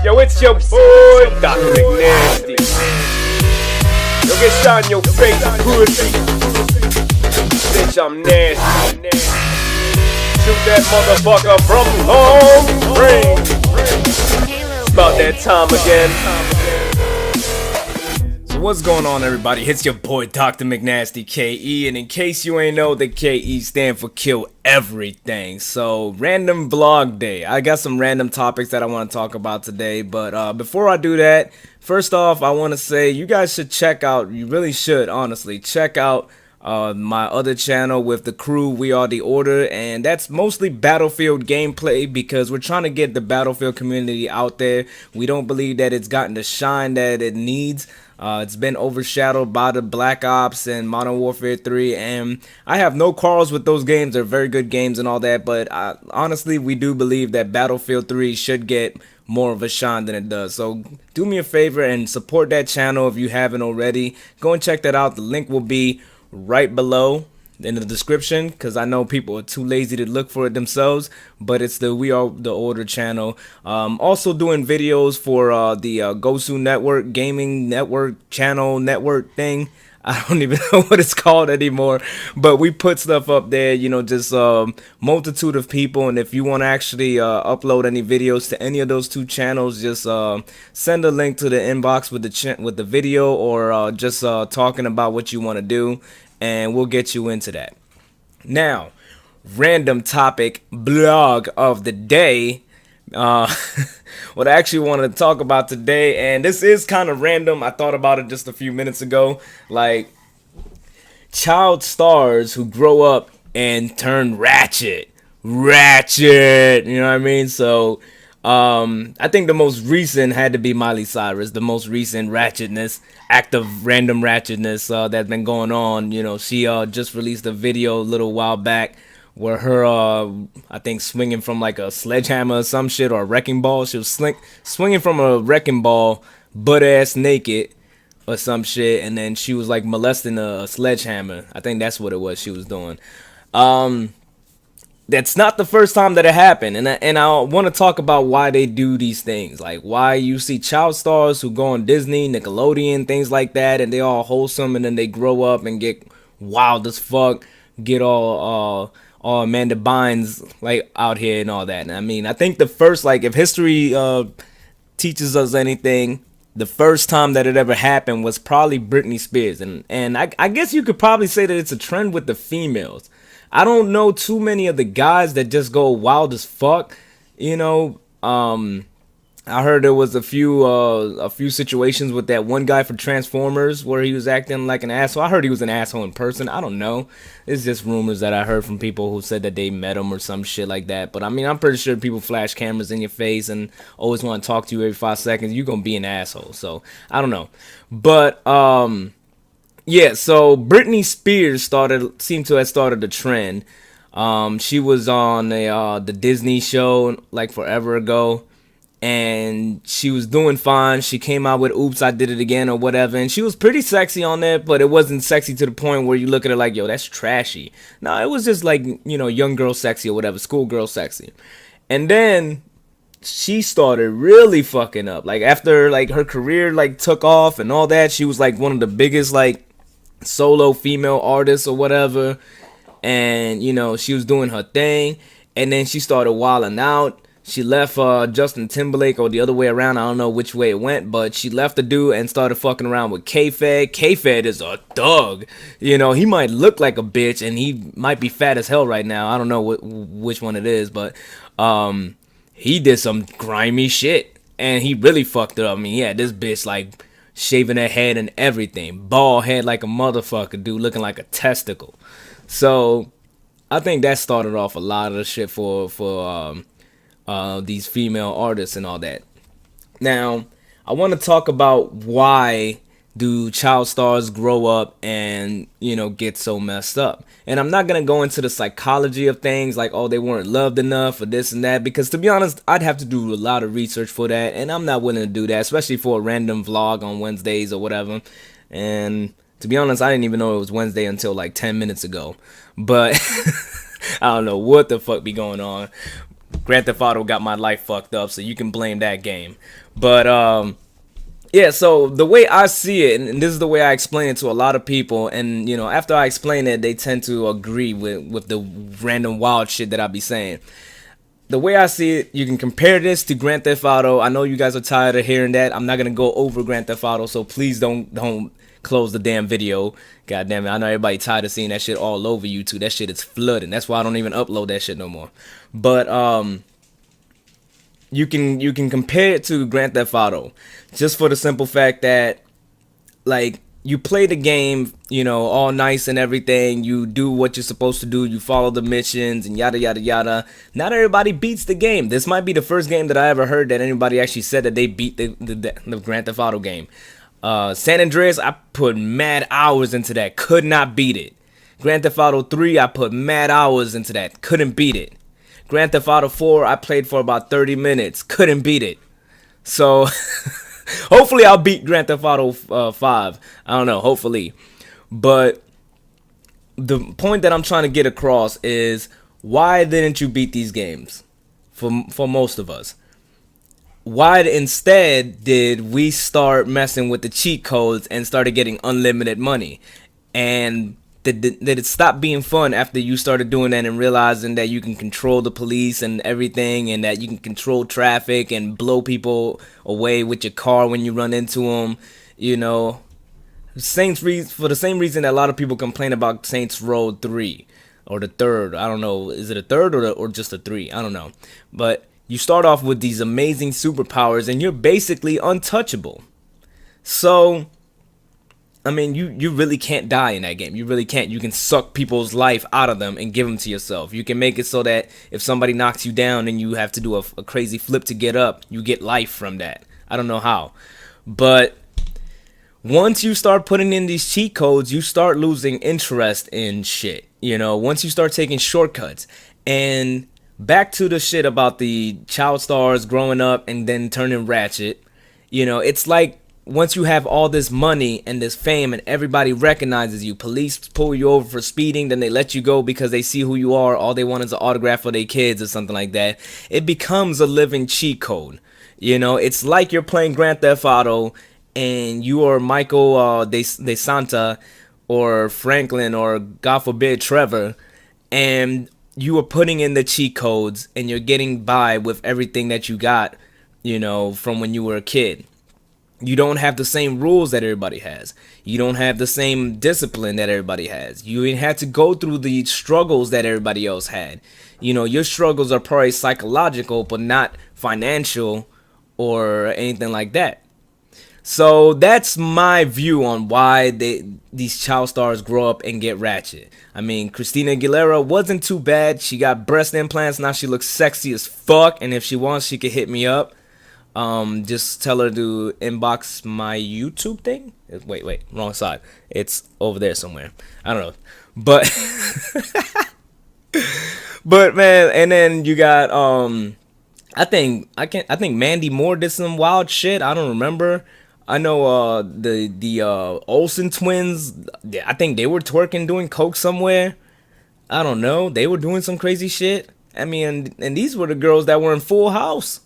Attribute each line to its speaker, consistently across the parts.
Speaker 1: Yo, it's your boy, DrMcNastee. Yo, get shot in your face, pussy. Bitch, I'm nasty. Shoot that motherfucker from long range. It's about that time again. So what's going on, everybody? It's your boy, DrMcNastee KE, and in case you ain't know, the KE stand for kill everything. So random vlog day. I got some random topics that I want to talk about today, but before I do that, first off, I want to say you guys should check out, you really should honestly check out my other channel with the crew, We Are The Order, and that's mostly Battlefield gameplay because we're trying to get the Battlefield community out there. We don't believe that it's gotten the shine that it needs. It's been overshadowed by the Black Ops and Modern Warfare 3, and I have no quarrels with those games. They're very good games and all that, but honestly, we do believe that Battlefield 3 should get more of a shine than it does. So do me a favor and support that channel if you haven't already. Go and check that out. The link will be right below in the description because I know people are too lazy to look for it themselves, but it's the We Are The Order channel. Also doing videos for the Gosu Network Gaming Network channel network thing. I don't even know what it's called anymore, but we put stuff up there, you know, just multitude of people. And if you want to actually upload any videos to any of those two channels, just send a link to the inbox with the video, or just talking about what you want to do, and we'll get you into that. Now, random topic blog of the day. What I actually wanted to talk about today, and this is kind of random. I thought about it just a few minutes ago. Like, child stars who grow up and turn ratchet, you know what I mean? So I think the most recent had to be Miley Cyrus, the most recent ratchetness, act of random ratchetness that's been going on. You know, she just released a video a little while back where her, I think, swinging from like a sledgehammer or some shit, or a wrecking ball. She was swinging from a wrecking ball, butt-ass naked or some shit, and then she was like molesting a sledgehammer. I think that's what it was she was doing. That's not the first time that it happened, and I want to talk about why they do these things. Like, why you see child stars who go on Disney, Nickelodeon, things like that, and they all wholesome, and then they grow up and get wild as fuck, get all Amanda Bynes like out here and all that. And I mean, I think the first, like, if history teaches us anything, the first time that it ever happened was probably Britney Spears, and I guess you could probably say that it's a trend with the females. I don't know too many of the guys that just go wild as fuck, you know. I heard there was a few situations with that one guy for Transformers where he was acting like an asshole. I heard he was an asshole in person. I don't know. It's just rumors that I heard from people who said that they met him or some shit like that. But I mean, I'm pretty sure people flash cameras in your face and always want to talk to you every 5 seconds. You're gonna be an asshole. So I don't know. But yeah. So Britney Spears seemed to have started the trend. She was on the Disney show like forever ago, and she was doing fine. She came out with Oops, I Did It Again or whatever, and she was pretty sexy on there, but it wasn't sexy to the point where you look at her like, yo, that's trashy. No, it was just like, you know, young girl sexy or whatever, schoolgirl sexy. And then she started really fucking up. Like, after like her career like took off and all that, she was like one of the biggest like solo female artists or whatever, and you know, she was doing her thing, and then she started wilding out. She left Justin Timberlake, or the other way around. I don't know which way it went, but she left the dude and started fucking around with K-Fed. K-Fed is a thug. You know, he might look like a bitch, and he might be fat as hell right now. I don't know which one it is, but he did some grimy shit, and he really fucked it up. I mean, yeah, this bitch like shaving her head and everything, bald head like a motherfucker, dude, looking like a testicle. So I think that started off a lot of the shit for these female artists and all that. Now, I want to talk about why do child stars grow up and, you know, get so messed up. And I'm not going to go into the psychology of things like, oh, they weren't loved enough or this and that, because to be honest, I'd have to do a lot of research for that, and I'm not willing to do that, especially for a random vlog on Wednesdays or whatever. And to be honest, I didn't even know it was Wednesday until like 10 minutes ago. But I don't know what the fuck be going on. Grand Theft Auto got my life fucked up, so you can blame that game. But yeah, so the way I see it, and this is the way I explain it to a lot of people, and you know, after I explain it, they tend to agree with the random wild shit that I be saying. The way I see it, you can compare this to Grand Theft Auto. I know you guys are tired of hearing that. I'm not gonna go over Grand Theft Auto, so please don't close the damn video. God damn it, I know everybody tired of seeing that shit all over YouTube. That shit is flooding. That's why I don't even upload that shit no more. But you can compare it to Grand Theft Auto, just for the simple fact that, like, you play the game, you know, all nice and everything. You do what you're supposed to do. You follow the missions and yada yada yada. Not everybody beats the game. This might be the first game that I ever heard that anybody actually said that they beat the Grand Theft Auto game. San Andreas, I put mad hours into that. Could not beat it. Grand Theft Auto 3, I put mad hours into that. Couldn't beat it. Grand Theft Auto 4, I played for about 30 minutes. Couldn't beat it. So hopefully I'll beat Grand Theft Auto 5. I don't know, hopefully. But the point that I'm trying to get across is, why didn't you beat these games? For most of us. Why instead did we start messing with the cheat codes and started getting unlimited money? And did it stop being fun after you started doing that and realizing that you can control the police and everything, and that you can control traffic and blow people away with your car when you run into them? You know, for the same reason that a lot of people complain about Saints Row 3 or the third. I don't know, is it a third or just a 3? I don't know, but you start off with these amazing superpowers and you're basically untouchable. So, I mean, you really can't die in that game. You really can't. You can suck people's life out of them and give them to yourself. You can make it so that if somebody knocks you down and you have to do a crazy flip to get up, you get life from that. I don't know how. But once you start putting in these cheat codes, you start losing interest in shit. You know, once you start taking shortcuts. And back to the shit about the child stars growing up and then turning Ratchet. You know, it's like, once you have all this money and this fame and everybody recognizes you, police pull you over for speeding, then they let you go because they see who you are. All they want is an autograph for their kids or something like that. It becomes a living cheat code. You know, it's like you're playing Grand Theft Auto and you are Michael De Santa or Franklin or, God forbid, Trevor, and you are putting in the cheat codes and you're getting by with everything that you got, you know, from when you were a kid. You don't have the same rules that everybody has. You don't have the same discipline that everybody has. You ain't had to go through the struggles that everybody else had. You know, your struggles are probably psychological, but not financial or anything like that. So that's my view on why these child stars grow up and get ratchet. I mean, Christina Aguilera wasn't too bad. She got breast implants. Now she looks sexy as fuck. And if she wants, she could hit me up. Just tell her to inbox my YouTube thing. Wait, wrong side. It's over there somewhere. I don't know. But but man, and then you got I think Mandy Moore did some wild shit. I don't remember. I know the Olsen twins, I think they were twerking doing coke somewhere. I don't know. They were doing some crazy shit. I mean, and these were the girls that were in Full House.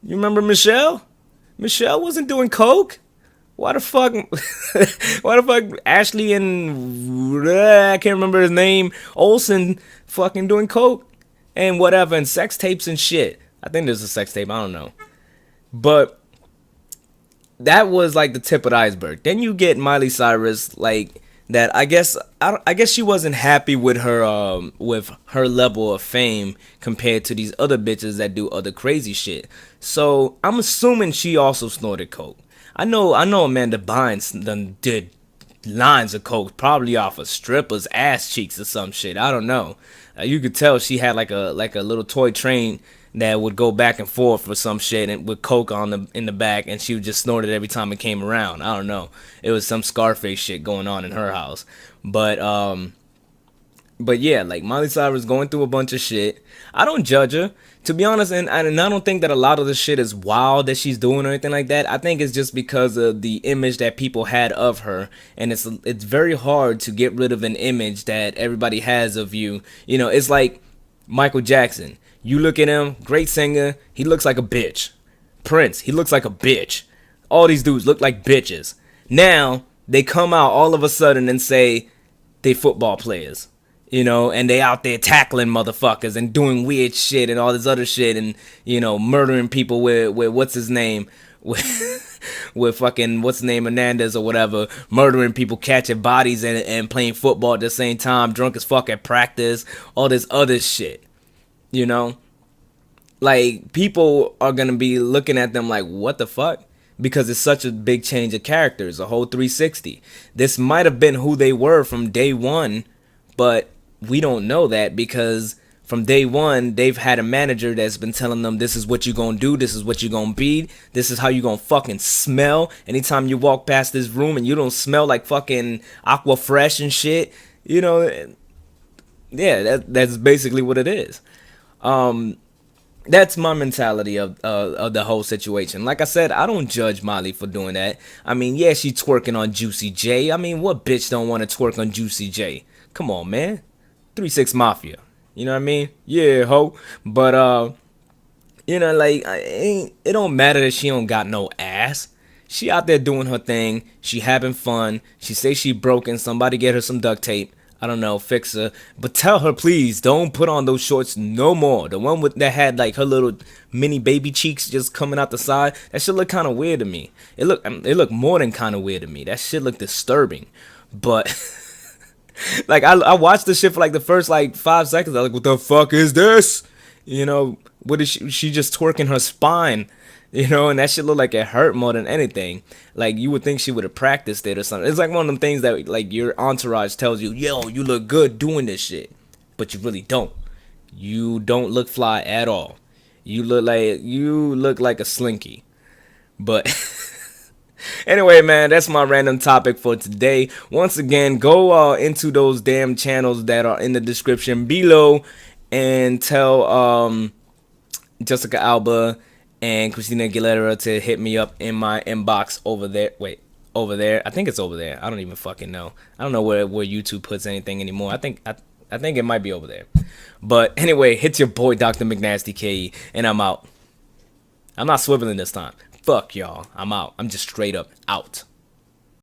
Speaker 1: You remember Michelle? Michelle wasn't doing coke. Why the fuck? Why the fuck? Ashley and I can't remember his name. Olsen fucking doing coke and whatever, and sex tapes and shit. I think there's a sex tape. I don't know, but that was like the tip of the iceberg. Then you get Miley Cyrus, like that. I guess she wasn't happy with her level of fame compared to these other bitches that do other crazy shit. So I'm assuming she also snorted coke. I know Amanda Bynes done did lines of coke, probably off of strippers' ass cheeks or some shit. I don't know. You could tell she had like a little toy train that would go back and forth for some shit and with coke in the back, and she would just snort it every time it came around. I don't know. It was some Scarface shit going on in her house. But yeah, like Miley Cyrus going through a bunch of shit. I don't judge her, to be honest, and I don't think that a lot of the shit is wild that she's doing or anything like that. I think it's just because of the image that people had of her, and it's very hard to get rid of an image that everybody has of you. You know, it's like Michael Jackson. You look at him, great singer, he looks like a bitch. Prince, he looks like a bitch. All these dudes look like bitches. Now, they come out all of a sudden and say they football players. You know, and they out there tackling motherfuckers and doing weird shit and all this other shit and, you know, murdering people with what's his name? With fucking, what's his name, Hernandez or whatever, murdering people, catching bodies and playing football at the same time, drunk as fuck at practice, all this other shit, you know? Like, people are gonna be looking at them like, what the fuck? Because it's such a big change of characters, a whole 360. This might have been who they were from day one, but we don't know that because from day one, they've had a manager that's been telling them this is what you're going to do, this is what you're going to be, this is how you're going to fucking smell. Anytime you walk past this room and you don't smell like fucking Aqua Fresh and shit, you know, yeah, that's basically what it is. That's my mentality of the whole situation. Like I said, I don't judge Miley for doing that. I mean, yeah, she twerking on Juicy J. I mean, what bitch don't want to twerk on Juicy J? Come on, man. 3-6 Mafia. You know what I mean? Yeah, ho. But, you know, like, it don't matter that she don't got no ass. She out there doing her thing. She having fun. She say she broken. Somebody get her some duct tape. I don't know, fix her. But tell her, please, don't put on those shorts no more. The one that had, like, her little mini baby cheeks just coming out the side. That shit look kind of weird to me. It looked more than kind of weird to me. That shit looked disturbing. But... like, I watched the shit for like the first like 5 seconds. I was like, what the fuck is this? You know, what is she just twerking her spine? You know, and that shit looked like it hurt more than anything. Like, you would think she would have practiced it or something. It's like one of them things that like your entourage tells you, yo, you look good doing this shit. But you really don't. You don't look fly at all. You look like a slinky. But anyway, man, that's my random topic for today. Once again, go into those damn channels that are in the description below and tell Jessica Alba and Christina Aguilera to hit me up in my inbox over there. Wait, over there? I think it's over there. I don't even fucking know. I don't know where YouTube puts anything anymore. I think it might be over there. But anyway, hit your boy DrMcNasteeKE, KE, and I'm out. I'm not swiveling this time. Fuck y'all. I'm out. I'm just straight up out.